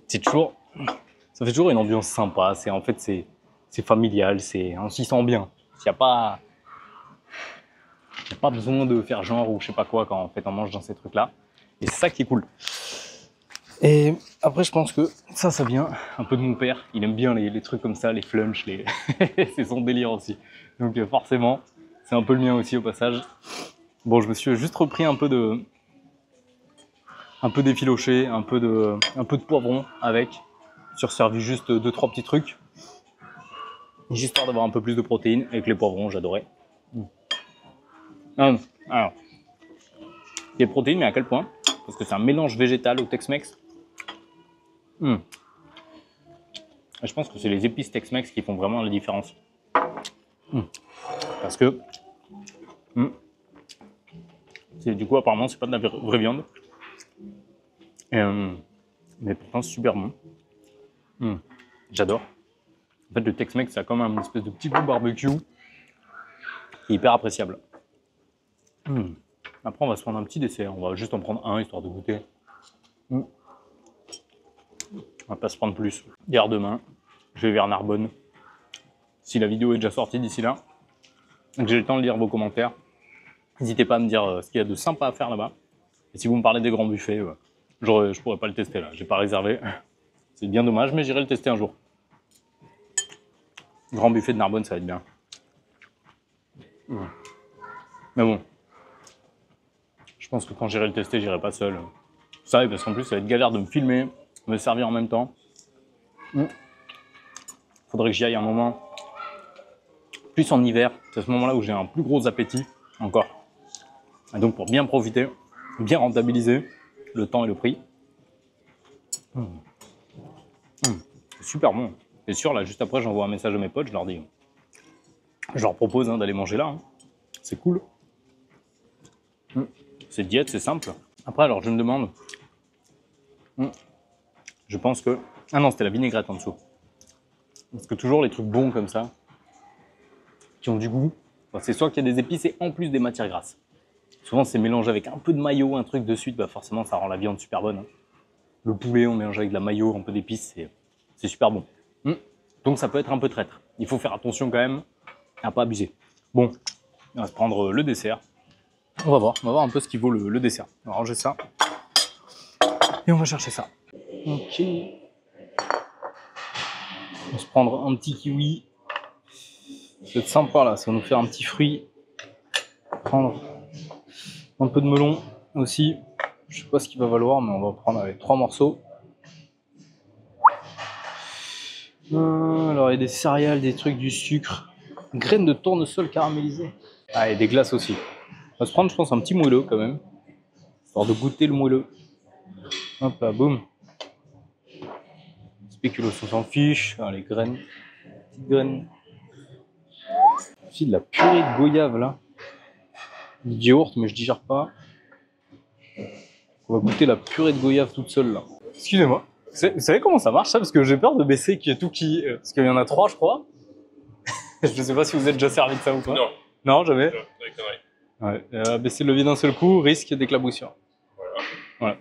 S1: C'est toujours, ça fait toujours une ambiance sympa. En fait c'est familial, on s'y sent bien. Il n'y a pas besoin de faire genre ou je sais pas quoi quand en fait on mange dans ces trucs là. Et c'est ça qui est cool. Et après je pense que ça vient un peu de mon père. Il aime bien les trucs comme ça, les flunchs, c'est son délire aussi. Donc forcément c'est un peu le mien aussi au passage. Bon, je me suis juste repris un peu d'effiloché, un peu de poivron avec, surservi juste 2-3 petits trucs, histoire d'avoir un peu plus de protéines. Avec les poivrons, j'adorais. Alors, les protéines, mais à quel point? Parce que c'est un mélange végétal au Tex-Mex. Et je pense que c'est les épices Tex-Mex qui font vraiment la différence. Parce que du coup, apparemment, c'est pas de la vraie viande. Mais pourtant, c'est super bon. J'adore. En fait, le Tex-Mex, ça a comme un espèce de petit goût barbecue qui est hyper appréciable. Après, on va se prendre un petit dessert. On va juste en prendre un, histoire de goûter. On va pas se prendre plus. Hier demain, je vais vers Narbonne. Si la vidéo est déjà sortie d'ici là, que j'ai le temps de lire vos commentaires, n'hésitez pas à me dire ce qu'il y a de sympa à faire là-bas. Et si vous me parlez des grands buffets, je pourrais pas le tester là. J'ai pas réservé. C'est bien dommage, mais j'irai le tester un jour. Grand buffet de Narbonne, ça va être bien. Mais bon. Je pense que quand j'irai le tester, j'irai pas seul. Vous savez, parce qu'en plus, ça va être galère de me filmer, me servir en même temps. Faudrait que j'y aille un moment. Plus en hiver, c'est à ce moment-là où j'ai un plus gros appétit encore. Et donc pour bien profiter, bien rentabiliser le temps et le prix. C'est super bon. Et sûr, là, juste après, j'envoie un message à mes potes, je leur dis, je leur propose d'aller manger là. Hein. C'est cool. C'est diète, c'est simple. Après, alors, je me demande, je pense que... Ah non, c'était la vinaigrette en dessous. Parce que toujours les trucs bons comme ça, qui ont du goût, c'est soit qu'il y a des épices et en plus des matières grasses. Souvent, c'est mélangé avec un peu de mayo, un truc de suite, bah forcément, ça rend la viande super bonne. Hein. Le poulet, on mélange avec de la mayo, un peu d'épices, c'est super bon. Donc, ça peut être un peu traître. Il faut faire attention quand même à pas abuser. Bon, on va se prendre le dessert. On va voir un peu ce qui vaut le dessert. On va ranger ça. Et on va chercher ça. Ok. On va se prendre un petit kiwi. C'est sympa là, ça va nous faire un petit fruit. Prendre un peu de melon aussi. Je sais pas ce qu'il va valoir, mais on va prendre avec 3 morceaux. Alors il y a des céréales, des trucs, du sucre. Graines de tournesol caramélisées. Ah, et des glaces aussi. On va se prendre, je pense, un petit moelleux quand même. Histoire de goûter le moelleux. Hop là, boum. Spéculoos, on s'en fiche. Ah, les graines. Petites graines. Aussi de la purée de goyave là. Du yaourt, mais je digère pas. On va goûter la purée de goyave toute seule là. Excusez-moi. Vous savez comment ça marche ça? Parce que j'ai peur de baisser tout qui. Parce qu'il y en a 3, je crois. Je sais pas si vous êtes déjà servi de ça ou pas.
S2: Non.
S1: Non, jamais.
S2: Non,
S1: Ouais. Baisser le levier d'un seul coup, risque d'éclaboussure. Voilà.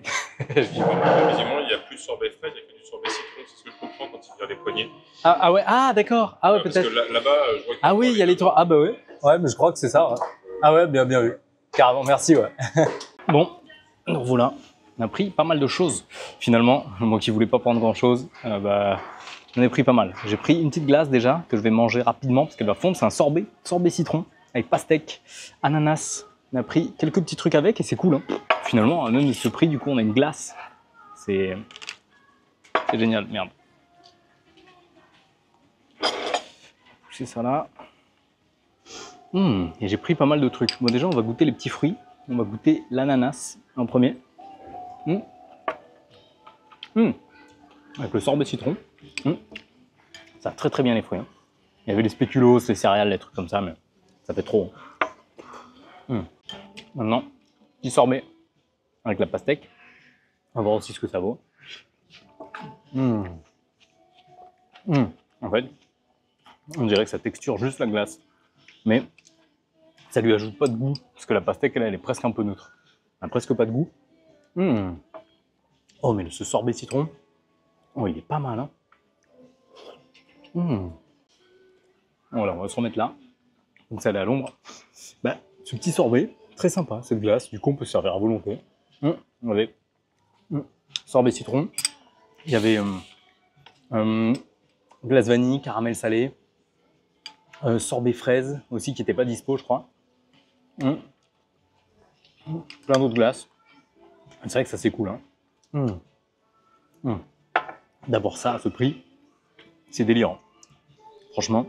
S2: visiblement, il y a plus de sorbet fraise, il y a que du sorbet citron, c'est ce que je comprends quand il y a les poignées.
S1: Ah ouais, ah d'accord. Ah ouais,
S2: Parce
S1: peut-être.
S2: que là-bas, je vois que
S1: Ah oui, il y a les 3. Ah bah ouais. Ouais, mais je crois que c'est ça. Ouais. Ah ouais, bien vu. Carrément, merci, ouais. Bon, donc voilà. On a pris pas mal de choses. Finalement, moi qui voulais pas prendre grand-chose, j'en ai pris pas mal. J'ai pris une petite glace déjà, que je vais manger rapidement, parce qu'elle va fondre. C'est un sorbet citron, avec pastèque, ananas. On a pris quelques petits trucs avec, et c'est cool. Hein. Finalement, même ce prix, du coup, on a une glace. C'est génial, merde. C'est ça là. Et j'ai pris pas mal de trucs. Bon, déjà, on va goûter les petits fruits. On va goûter l'ananas en premier. Avec le sorbet citron. Ça va très très bien les fruits. Hein. Il y avait les spéculoos, les céréales, les trucs comme ça, mais ça fait trop. Maintenant, petit sorbet avec la pastèque. On va voir aussi ce que ça vaut. En fait, on dirait que ça texture juste la glace. Mais ça lui ajoute pas de goût. Parce que la pastèque, elle est presque un peu neutre. Elle n'a presque pas de goût. Oh, mais ce sorbet citron, oh, il est pas mal. Hein. Voilà, on va se remettre là. Donc ça, elle est à l'ombre. Ce petit sorbet, très sympa, cette glace. Du coup, on peut se servir à volonté. On avait sorbet citron. Il y avait glace vanille, caramel salé. Sorbet fraise aussi, qui n'était pas dispo, je crois. Plein d'autres glaces. C'est vrai que ça, c'est cool. Hein. D'abord ça, à ce prix, c'est délirant. Franchement.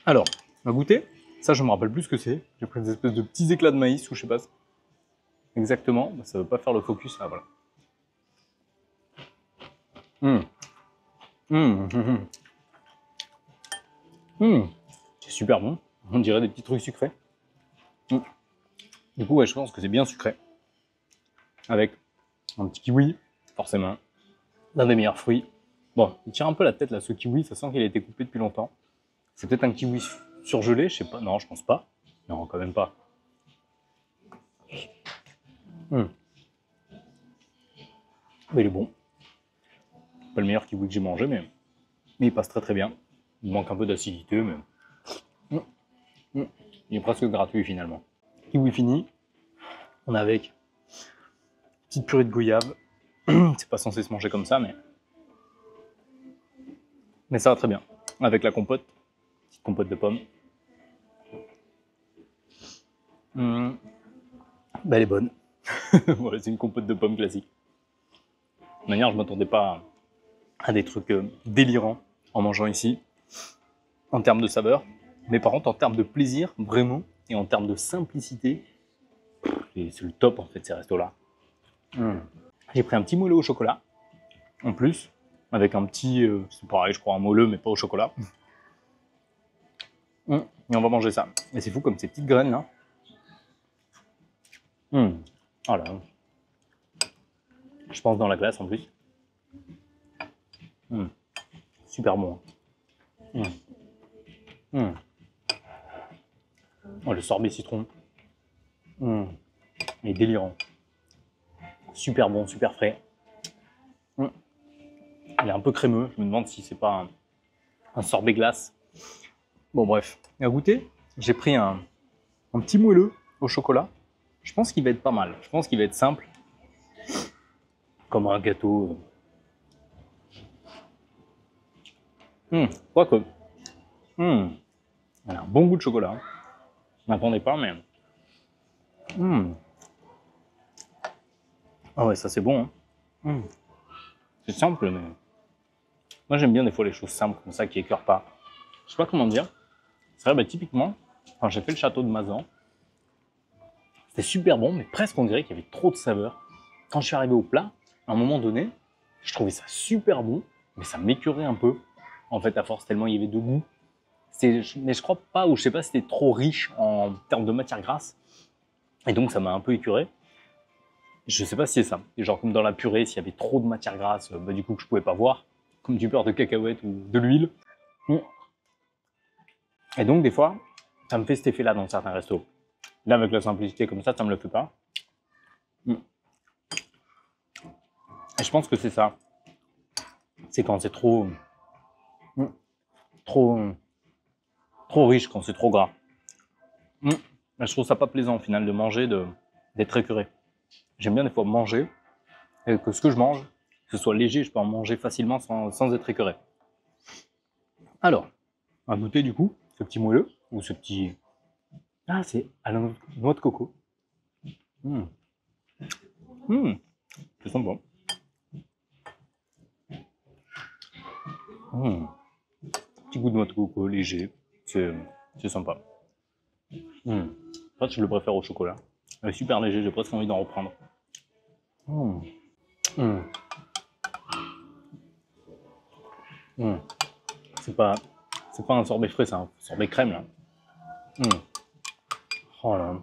S1: Alors, on va goûter. Ça, je me rappelle plus ce que c'est. J'ai pris des espèces de petits éclats de maïs, ou je sais pas exactement. Ça ne veut pas faire le focus, là, voilà. C'est super bon. On dirait des petits trucs sucrés. Du coup, ouais, je pense que c'est bien sucré. Avec un petit kiwi, forcément. L'un des meilleurs fruits. Bon, il tire un peu la tête là, ce kiwi. Ça sent qu'il a été coupé depuis longtemps. C'est peut-être un kiwi surgelé, je sais pas. Non, je pense pas. Non, quand même pas. Mais il est bon. Pas le meilleur kiwi que j'ai mangé, mais il passe très très bien. Il manque un peu d'acidité, mais il est presque gratuit finalement. Kiwi fini. On a avec petite purée de goyave. C'est pas censé se manger comme ça, mais ça va très bien. Avec la compote, petite compote de pommes. Elle est bonne. Voilà, c'est une compote de pommes classique. De toute manière, je ne m'attendais pas à des trucs délirants en mangeant ici, en termes de saveur. Mais par contre, en termes de plaisir, vraiment, et en termes de simplicité, c'est le top en fait, ces restos-là. J'ai pris un petit moelleux au chocolat, en plus, avec un petit, c'est pareil, je crois, un moelleux, mais pas au chocolat. Et on va manger ça. Et c'est fou comme ces petites graines là. Voilà. Je pense dans la glace en plus. Super bon. Oh, le sorbet citron. Il est délirant. Super bon, super frais. Il est un peu crémeux. Je me demande si c'est pas un sorbet glace. Bon bref, à goûter, j'ai pris un petit moelleux au chocolat. Je pense qu'il va être pas mal. Je pense qu'il va être simple. Comme un gâteau. Quoique. Elle a un bon goût de chocolat. Je m'attendais pas, mais. Ah ouais, ça c'est bon. C'est simple, mais. Moi j'aime bien des fois les choses simples comme ça qui écœurent pas. Je sais pas comment dire. C'est vrai, typiquement, quand j'ai fait le château de Mazan, c'était super bon, mais presque on dirait qu'il y avait trop de saveur. Quand je suis arrivé au plat, à un moment donné, je trouvais ça super bon, mais ça m'écœurait un peu. En fait, à force, tellement il y avait de goût. Mais je crois pas, ou je sais pas si c'était trop riche en termes de matière grasse. Et donc, ça m'a un peu écœuré. Je sais pas si c'est ça. Et genre, comme dans la purée, s'il y avait trop de matière grasse, du coup, que je pouvais pas voir, comme du beurre de cacahuète ou de l'huile. Et donc, des fois, ça me fait cet effet-là dans certains restos. Là, avec la simplicité comme ça me le fait pas. Et je pense que c'est ça. C'est quand c'est trop riche, quand c'est trop gras. Je trouve ça pas plaisant au final de manger, d'être écœuré. J'aime bien des fois manger et que ce que je mange, que ce soit léger, je peux en manger facilement sans être écœuré. Alors, on va goûter du coup ce petit moelleux ou ce petit... Ah, c'est à la noix de coco. C'est sympa. Petit goût de noix de coco léger, c'est sympa. En fait, je le préfère au chocolat. Il est super léger, j'ai presque envie d'en reprendre. C'est pas un sorbet frais, c'est un sorbet crème là. Oh là.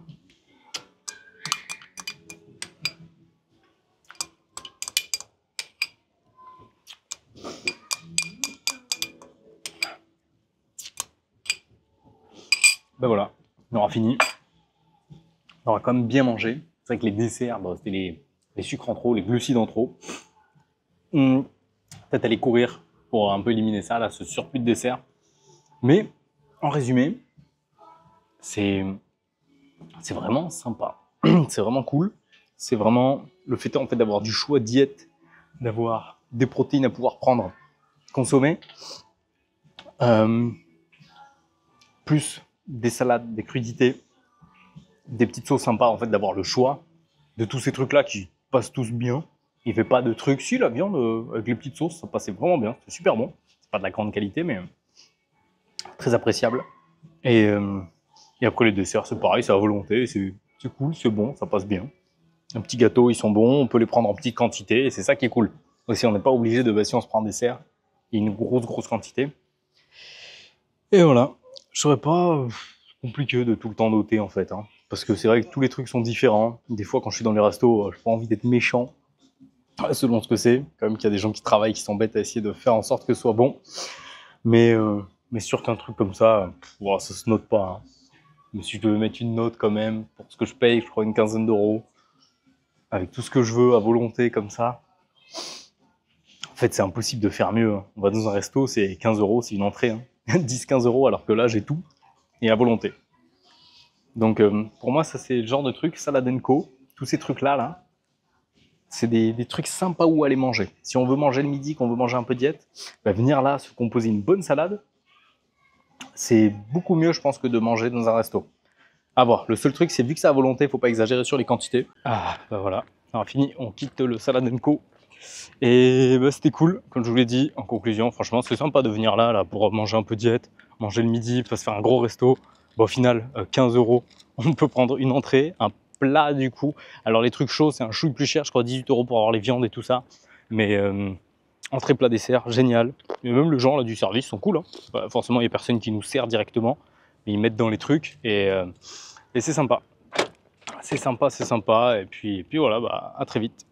S1: Ben voilà, on aura fini. On aura quand même bien mangé. C'est vrai que les desserts, c'était les sucres en trop, les glucides en trop. Peut-être aller courir pour un peu éliminer ça, là, ce surplus de dessert. Mais en résumé, c'est vraiment sympa. C'est vraiment cool. C'est vraiment le fait en fait d'avoir du choix diète, d'avoir des protéines à pouvoir prendre, consommer, plus des salades, des crudités, des petites sauces sympas, en fait, d'avoir le choix de tous ces trucs-là qui passent tous bien. Il fait pas de trucs. Si, la viande avec les petites sauces, ça passait vraiment bien. C'est super bon. C'est pas de la grande qualité, mais très appréciable. Et après, les desserts, c'est pareil, c'est à volonté. C'est cool, c'est bon, ça passe bien. Un petit gâteau, ils sont bons, on peut les prendre en petite quantité. Et c'est ça qui est cool. Aussi, on n'est pas obligé de, si on se prend un dessert, il y a une grosse quantité. Et voilà. Je serais pas compliqué de tout le temps noter, en fait. Parce que c'est vrai que tous les trucs sont différents. Des fois, quand je suis dans les restos, j'ai pas envie d'être méchant. Selon ce que c'est. Quand même qu'il y a des gens qui travaillent, qui s'embêtent à essayer de faire en sorte que ce soit bon. Mais sûr qu'un truc comme ça, ça se note pas. Mais si je devais mettre une note quand même, pour ce que je paye, je crois une quinzaine d'euros, avec tout ce que je veux à volonté comme ça, en fait c'est impossible de faire mieux. On va dans un resto, c'est 15 euros, c'est une entrée. 10-15 euros, alors que là j'ai tout, et à volonté. Donc pour moi ça c'est le genre de truc, Salad & Co, tous ces trucs là, c'est des trucs sympas où aller manger. Si on veut manger le midi, qu'on veut manger un peu diète, venir là, se composer une bonne salade, c'est beaucoup mieux, je pense, que de manger dans un resto. À voir. Le seul truc, c'est vu que c'est à volonté, il faut pas exagérer sur les quantités. Ah, bah voilà. On a fini, on quitte le Salad & Co. Et bah, c'était cool, comme je vous l'ai dit. En conclusion, franchement, c'est sympa de venir là pour manger un peu diète, manger le midi, pas se faire un gros resto. Bon, au final, 15 €, on peut prendre une entrée, un plat du coup. Alors les trucs chauds, c'est un chouille plus cher, je crois 18 € pour avoir les viandes et tout ça. Mais entrée, plat, dessert, génial. Et même les gens là du service sont cool. Hein. Bah, forcément, il n'y a personne qui nous sert directement, mais ils mettent dans les trucs et c'est sympa. C'est sympa, c'est sympa. Et puis voilà, bah, à très vite.